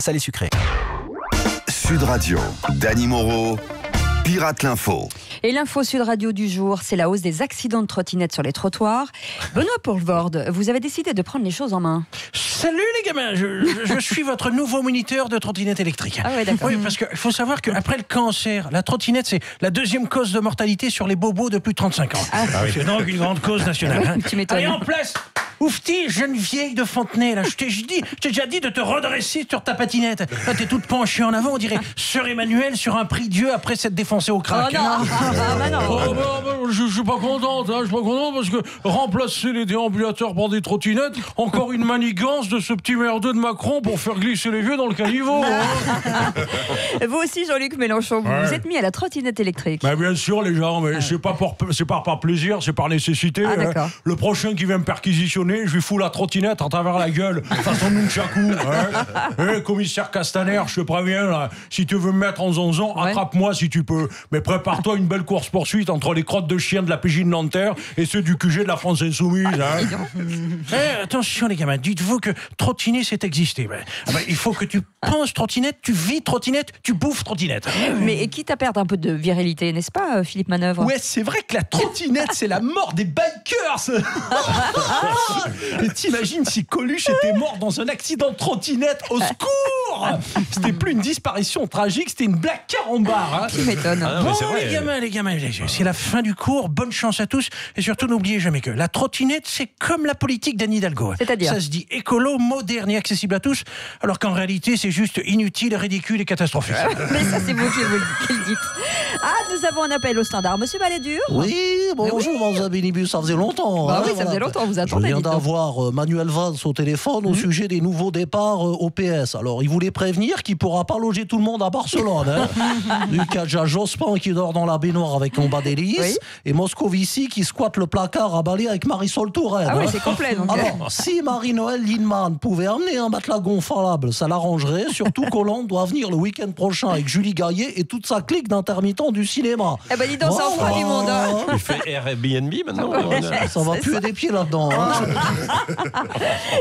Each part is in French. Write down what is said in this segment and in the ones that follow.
salé sucré. Sud Radio, Dany Moreau, Pirate l'Info. Et l'info Sud Radio du jour, c'est la hausse des accidents de trottinettes sur les trottoirs. Benoît Poelvoorde, vous avez décidé de prendre les choses en main. Salut les gamins, je suis votre nouveau moniteur de trottinette électrique. Ah ouais, d'accord. Oui, parce qu'il faut savoir qu'après le cancer, la trottinette, c'est la deuxième cause de mortalité sur les bobos de plus de 35 ans. C'est donc une grande cause nationale. Hein. Tu m'étonnes. Allez, en place. Oufti, jeune vieille de Fontenay, là, je t'ai déjà dit de te redresser sur ta patinette. Là, t'es toute penchée en avant, on dirait Sœur Emmanuel sur un prie-dieu après s'être défoncée au crack. Oh non, Je suis pas contente, je suis pas contente parce que remplacer les déambulateurs par des trottinettes, encore une manigance de ce petit merdeux de Macron pour faire glisser les vieux dans le caniveau. Vous aussi, Jean-Luc Mélenchon, vous vous êtes mis à la trottinette électrique. Bah bien sûr, les gens, mais c'est pas par plaisir, c'est par nécessité. Ah, d'accord. Le prochain qui vient me perquisitionner, je lui fous la trottinette à travers la gueule, façon Nunchaku. Commissaire Castaner, je te préviens, là, si tu veux me mettre en zonzon, attrape-moi si tu peux. Mais prépare-toi une belle course-poursuite entre les crottes de chien de la PJ de Nanterre et ceux du QG de la France Insoumise. Attention les gamins, dites-vous que trottiner c'est exister. Il faut que tu penses trottinette, tu vis trottinette, tu bouffes trottinette. Mais quitte à perdre un peu de virilité, n'est-ce pas, Philippe Manœuvre? Ouais, c'est vrai que la trottinette, c'est la mort des bikers. Et t'imagines si Coluche était mort dans un accident de trottinette, au secours. C'était plus une disparition tragique, c'était une blague carambar. Tu m'étonnes. Bon, les gamins, c'est la fin du cours, bonne chance à tous, et surtout n'oubliez jamais que la trottinette, c'est comme la politique d'Anne Hidalgo. C'est-à-dire? Ça se dit écolo, moderne et accessible à tous, alors qu'en réalité, c'est juste inutile, ridicule et catastrophique. Mais ça, c'est vous qui le dites. Ah, nous avons un appel au standard. Monsieur Balladur? Oui, bonjour, mon Bénibus, ça faisait longtemps. Bah oui, ça faisait longtemps, vous attendez. Je viens d'avoir Manuel Valls au téléphone au sujet des nouveaux départs au PS. Alors, il voulait prévenir qu'il ne pourra pas loger tout le monde à Barcelone. Lucas Jospin qui dort dans la baignoire avec Lombardélis et Moscovici qui squatte le placard à balai avec Marisol Touraine. Ah oui, c'est complet. Donc. Alors, si Marie-Noël Lindemann pouvait amener un matelas gonflable, ça l'arrangerait. Surtout qu'Hollande doit venir le week-end prochain avec Julie Gaillet et toute sa clique d'intermittents du cinéma. Eh ben dis donc, ça en fera du monde. Il fait Airbnb maintenant. Ça va puer des pieds là-dedans.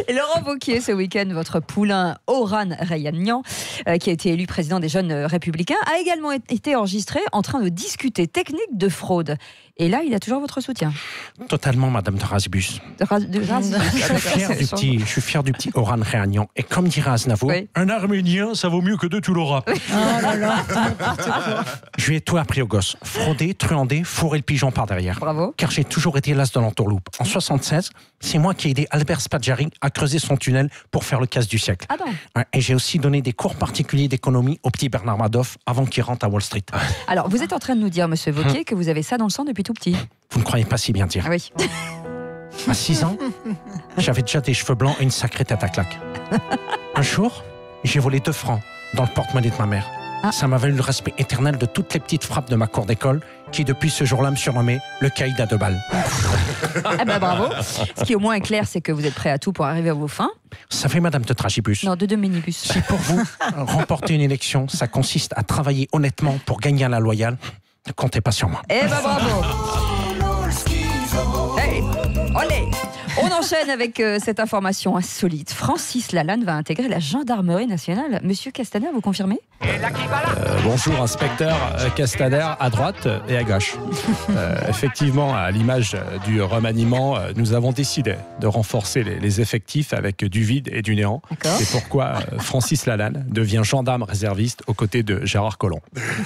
Et Laurent Wauquiez, ce week-end, votre poulain Oran Rayagnan, qui a été élu président des Jeunes Républicains, a également été enregistré en train de discuter techniques de fraude. Et là, il a toujours votre soutien. Totalement, Madame de Razibus. Je suis fier du petit Oran Rayagnan. Et comme dirait Aznavour, un Arménien, ça vaut mieux que deux Touloura. Je lui ai tout appris au gosse. Frauder, truander, fourrer le pigeon par derrière. Bravo. Car j'ai toujours été l'as de l'entourloupe. En 76, c'est moi qui ai aidé Albert Spadjari à creuser son tunnel pour faire le casse du siècle. Ah non. Et j'ai aussi donné des cours particuliers d'économie au petit Bernard Madoff avant qu'il rentre à Wall Street. Alors, vous êtes en train de nous dire, monsieur Wauquiez, que vous avez ça dans le sang depuis tout petit. Vous ne croyez pas si bien dire. Ah oui. À 6 ans, j'avais déjà des cheveux blancs et une sacrée tête à claque. Un jour, j'ai volé 2 francs dans le porte-monnaie de ma mère. Ça m'a valu le respect éternel de toutes les petites frappes de ma cour d'école qui, depuis ce jour-là, me surnommait le caïd à 2 balles. Eh ben bravo. Ce qui au moins est clair, c'est que vous êtes prêt à tout pour arriver à vos fins. Ça fait Madame de Tragibus. Non, de minibus. Si pour vous, remporter une élection, ça consiste à travailler honnêtement pour gagner à la loyale, ne comptez pas sur moi. Eh ben bravo. Hey, olé. On enchaîne avec cette information insolite. Francis Lalanne va intégrer la gendarmerie nationale. Monsieur Castaner, vous confirmez? Bonjour, inspecteur Castaner, à droite et à gauche. Effectivement, à l'image du remaniement, nous avons décidé de renforcer les effectifs avec du vide et du néant. C'est pourquoi Francis Lalanne devient gendarme réserviste aux côtés de Gérard Collomb.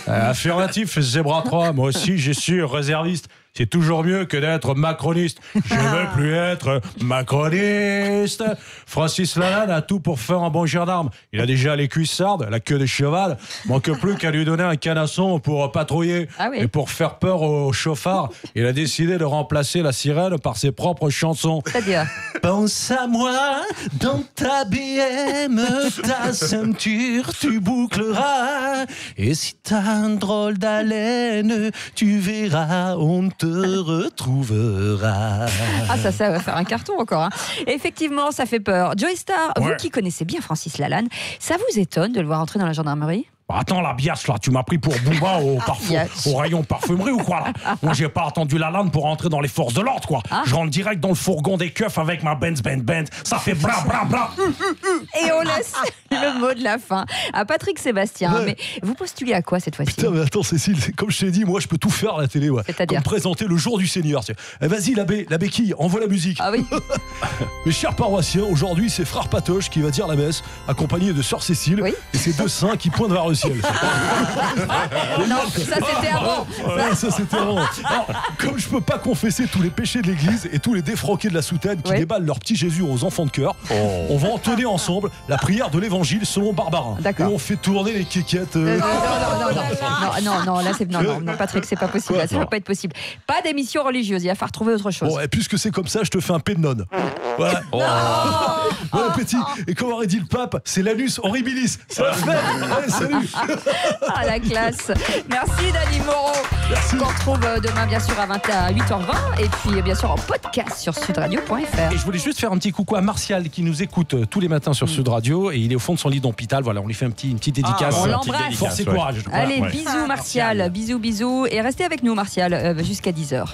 Affirmatif, Zebra 3, moi aussi je suis réserviste. C'est toujours mieux que d'être macroniste. Je ne veux plus être macroniste. Francis Lalanne a tout pour faire un bon gendarme. Il a déjà les cuissardes, la queue de cheval. Manque plus qu'à lui donner un canasson pour patrouiller. Et pour faire peur aux chauffards, il a décidé de remplacer la sirène par ses propres chansons. C'est-à-dire? Pense à moi, dans ta BM, ta ceinture, tu boucleras. Et si t'as un drôle d'haleine, tu verras, on te retrouvera. Ah, ça va faire un carton encore. Hein. Effectivement, ça fait peur. Joey Star, vous qui connaissez bien Francis Lalanne, ça vous étonne de le voir entrer dans la gendarmerie? Attends, la biasse, là, tu m'as pris pour Booba au rayon parfumerie ou quoi, là? Moi, j'ai pas attendu la lame pour rentrer dans les forces de l'ordre, quoi. Je rentre direct dans le fourgon des keufs avec ma Benz. Ça fait bra, bra, bra. Et on laisse le mot de la fin à Patrick Sébastien. Mais vous postulez à quoi cette fois-ci? Putain, mais attends, Cécile, comme je t'ai dit, moi, je peux tout faire à la télé, ouais. C'est-à-dire comme présenter le jour du Seigneur. Vas-y, la béquille, envoie la musique. Ah oui. Mes chers paroissiens, aujourd'hui, c'est Frère Patoche qui va dire la messe, accompagné de Sœur Cécile, et ses 2 saints qui pointent vers le ciel. Non, ça c'était avant. Ça c'était avant. Alors, comme je peux pas confesser tous les péchés de l'église et tous les défroqués de la soutane qui déballent leur petit Jésus aux enfants de cœur, on va entonner ensemble la prière de l'évangile selon Barbarin. D'accord. Et on fait tourner les kékettes. Non, là c'est non, Patrick, c'est pas possible. Là, ça va pas être possible. Pas d'émission religieuse, il va falloir trouver autre chose. Bon, et puisque c'est comme ça, je te fais un paix de nonne. Voilà. Ouais, petit. Et comme aurait dit le pape, c'est l'anus horribilis. Ça va faire. Ouais, salut. Ah, la classe. Merci Dany Moreau. Merci. On retrouve demain bien sûr à 8h20 et puis bien sûr en podcast sur sudradio.fr. Et je voulais juste faire un petit coucou à Martial qui nous écoute tous les matins sur Sud Radio et il est au fond de son lit d'hôpital. Voilà, on lui fait une petite dédicace. On l'embrasse. Force et courage. Allez, Voilà. bisous Martial, bisous. Et restez avec nous Martial jusqu'à 10h.